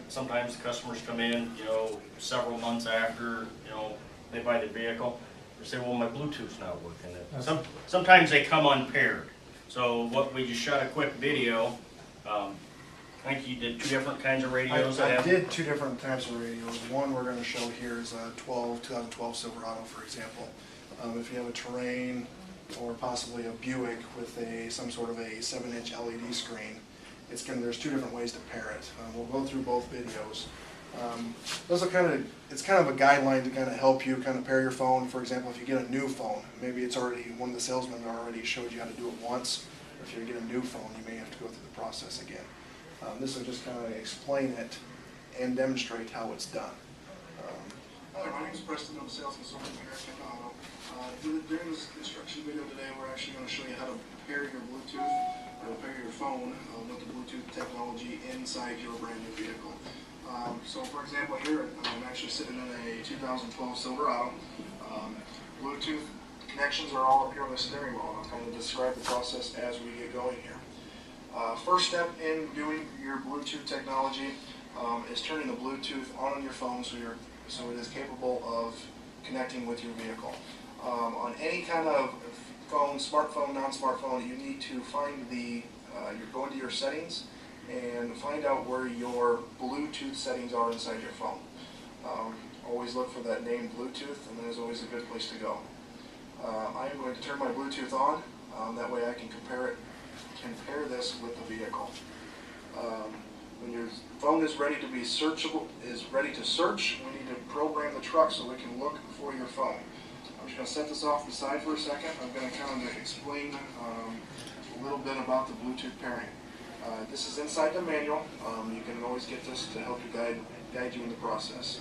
sometimes the customers come in, you know, several months after, you know, they buy the vehicle. They say, well, my Bluetooth's not working. Sometimes they come unpaired. So what we just shot a quick video. I think you did 2 different kinds of radios. I did 2 different types of radios. One we're going to show here is a 2012 Silverado, for example. If you have a Terrain or possibly a Buick with some sort of a 7-inch LED screen, there's 2 different ways to pair it. We'll go through both videos. It's kind of a guideline to kind of help you kind of pair your phone. For example, if you get a new phone, maybe it's already, one of the salesmen already showed you how to do it once. If you get a new phone, you may have to go through the process again. This will just kind of explain it and demonstrate how it's done. Hi, my name is Preston. I'm a sales consultant here at Kemna GM. During this instruction video today, we're actually going to show you how to pair your Bluetooth or pair your phone with the Bluetooth technology inside your brand new vehicle. So for example here, I'm actually sitting in a 2012 Silverado. Bluetooth connections are all up here on the steering wheel. I'll kind of describe the process as we get going here. First step in doing your Bluetooth technology is turning the Bluetooth on your phone so it is capable of connecting with your vehicle. On any kind of phone, smartphone, non-smartphone, you need to find you go into your settings and find out where your Bluetooth settings are inside your phone. Always look for that name Bluetooth, and that is always a good place to go. I am going to turn my Bluetooth on. That way I can compare this with the vehicle. When your phone is ready to be searchable, ready to search, we need to program the truck so we can look for your phone. I'm just going to set this off to the side for a second. I'm going to kind of explain a little bit about the Bluetooth pairing. This is inside the manual. You can always get this to help you guide you in the process.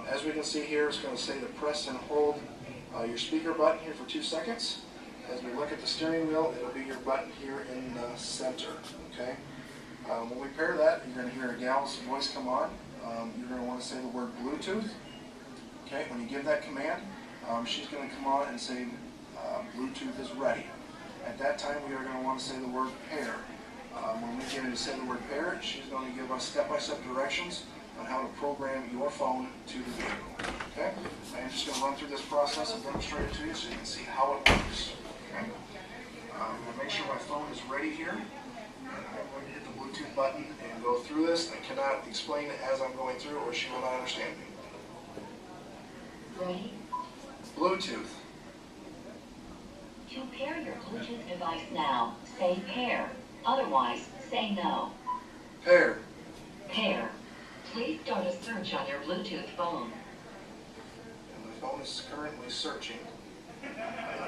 As we can see here, it's going to say to press and hold your speaker button here for 2 seconds. As we look at the steering wheel, it'll be your button here in the center. Okay. When we pair that, you're going to hear a gal's voice come on. You're going to want to say the word Bluetooth. Okay. When you give that command, she's going to come on and say Bluetooth is ready. At that time, we are going to want to say the word pair. When we get her to say the word pair, she's going to give us step-by-step directions on how to program your phone to the vehicle. Okay? I'm just going to run through this process and demonstrate it to you so you can see how it works. Okay? I'm going to make sure my phone is ready here. I'm going to hit the Bluetooth button and go through this. I cannot explain it as I'm going through or she will not understand me. Ready? Bluetooth. To pair your Bluetooth device now, say pair. Otherwise, say no. Pair. Pair. Please start a search on your Bluetooth phone. And my phone is currently searching. I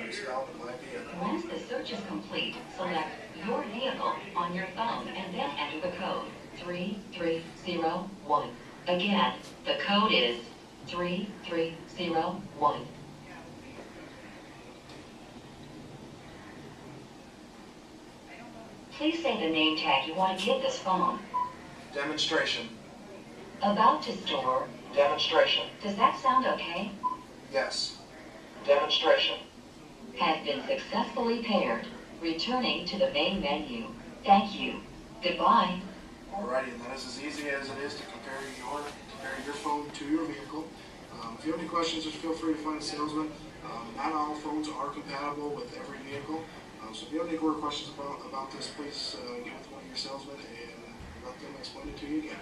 just found my vehicle. Once the search is complete, select your vehicle on your phone and then enter the code 3301. Again, the code is 3301. Please say the name tag you want to give this phone. Demonstration. About to store. Demonstration. Does that sound okay? Yes. Demonstration. Has been successfully paired. Returning to the main menu. Thank you. Goodbye. Alrighty, and that is as easy as it is to compare your phone to your vehicle. If you have any questions, just feel free to find a salesman. Not all phones are compatible with every vehicle. So if you have any more questions about this, please get with one of your salesmen and let them explain it to you again.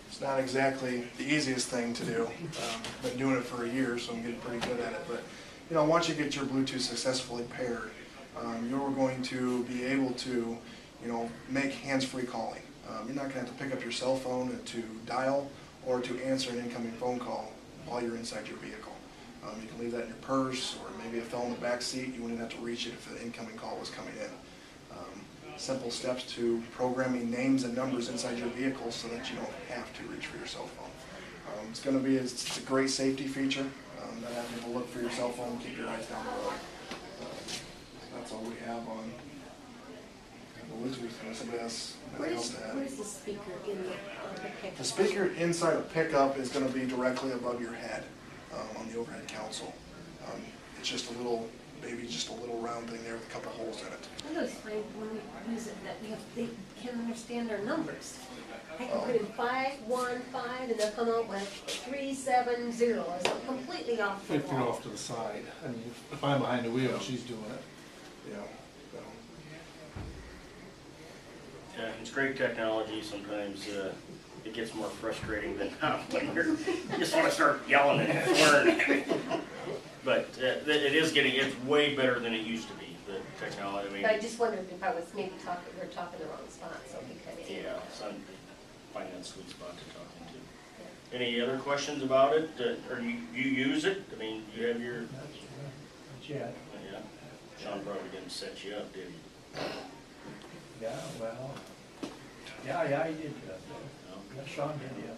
It's not exactly the easiest thing to do. I've been doing it for a year, so I'm getting pretty good at it. But you know, once you get your Bluetooth successfully paired, you're going to be able to, make hands-free calling. You're not going to have to pick up your cell phone to dial or to answer an incoming phone call while you're inside your vehicle. You can leave that in your purse, or maybe it fell in the back seat. You wouldn't have to reach it if the incoming call was coming in. Simple steps to programming names and numbers inside your vehicle so that you don't have to reach for your cell phone. It's a great safety feature. Not having to look for your cell phone, keep your eyes down the road. That's all we have on Bluetooth. Somebody else to add. Where's the speaker in the pickup? The speaker inside a pickup is going to be directly above your head on the overhead console. It's just a little maybe just a little round thing there with a couple holes in it. I always find when we use it that they can't understand our numbers. I can put in 515 and they'll come out with 370. It's completely off the If you're wall. off to the side, I mean, if I'm behind the wheel and she's doing it. Yeah. So, Yeah, it's great technology. Sometimes it gets more frustrating than not when you just want to start yelling and swearing at it. But it's way better than it used to be, the technology. I mean, But I just wondered if I was maybe we're talking the wrong spot, so we kind of. yeah, so I'm finding that sweet spot to talk into. Any other questions about it? Or you use it? I mean, you have your, Yeah, yeah, Sean probably didn't set you up, did he? yeah, well, yeah, he did, yeah, Sean did, yeah.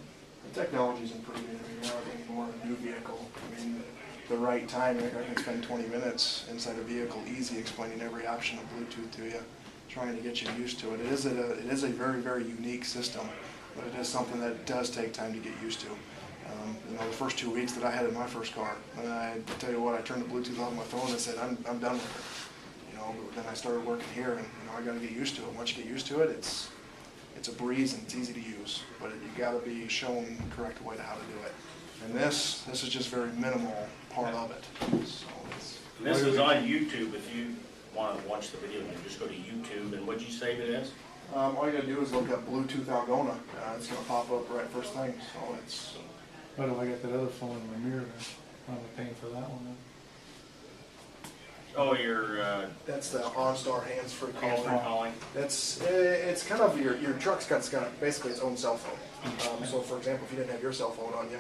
the technology's improving. I mean, now getting more in a new vehicle. I mean, the right time, I can spend 20 minutes inside a vehicle easy explaining every option of Bluetooth to you, trying to get you used to it. It is a very, very unique system, but it is something that does take time to get used to. You know, the first 2 weeks that I had in my first car, and I tell you what, I turned the Bluetooth off my phone and said, I'm done with it. You know, but then I started working here, and you know, I got to get used to it. Once you get used to it, it's a breeze and it's easy to use, but you got to be shown the correct way to how to do it. And this is just very minimal part of it. So it's, This is on YouTube. If you want to watch the video, you just go to YouTube. And what'd you save it as? all you got to do is look up Bluetooth Algona. It's going to pop up right first thing. So it's. Why do I got that other phone in my mirror then? I'm paying for that one then. Oh, your That's the OnStar hands-free hands-free calling. calling. It's kind of your truck's got basically its own cell phone. So for example, if you didn't have your cell phone on you,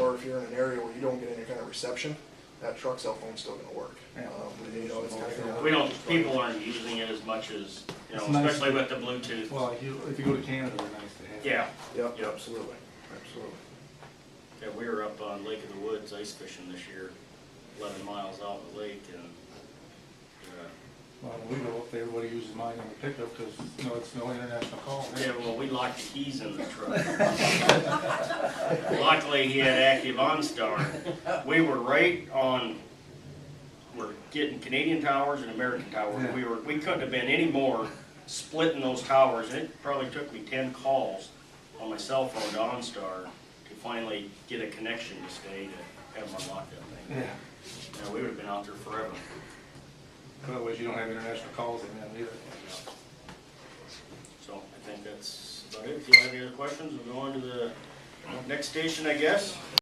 or if you're in an area where you don't get any kind of reception, that truck cell phone's still going to work. You know, it's kind of We don't. People aren't using it as much as you know, It's nice especially to- with the Bluetooth. Well, if you go to Canada, they're nice to have. Yeah. Yep, Yep. absolutely, absolutely. Yeah, we were up on Lake of the Woods ice fishing this year, 11 miles out of the lake, and Well, when we go up there, everybody uses mine on the pickup because, you know, it's no international call. yeah, well, we locked the keys in the truck. Luckily, he had active OnStar. We were right on. We're getting Canadian towers and American towers. Yeah. We couldn't have been any more splitting those towers, and it probably took me 10 calls on my cell phone to OnStar to finally get a connection to stay to have them unlock that thing. Yeah. Yeah, we would have been out there forever. Otherwise, you don't have international calls in that either. So I think that's about it. If you have any other questions, we'll go on to the next station, I guess.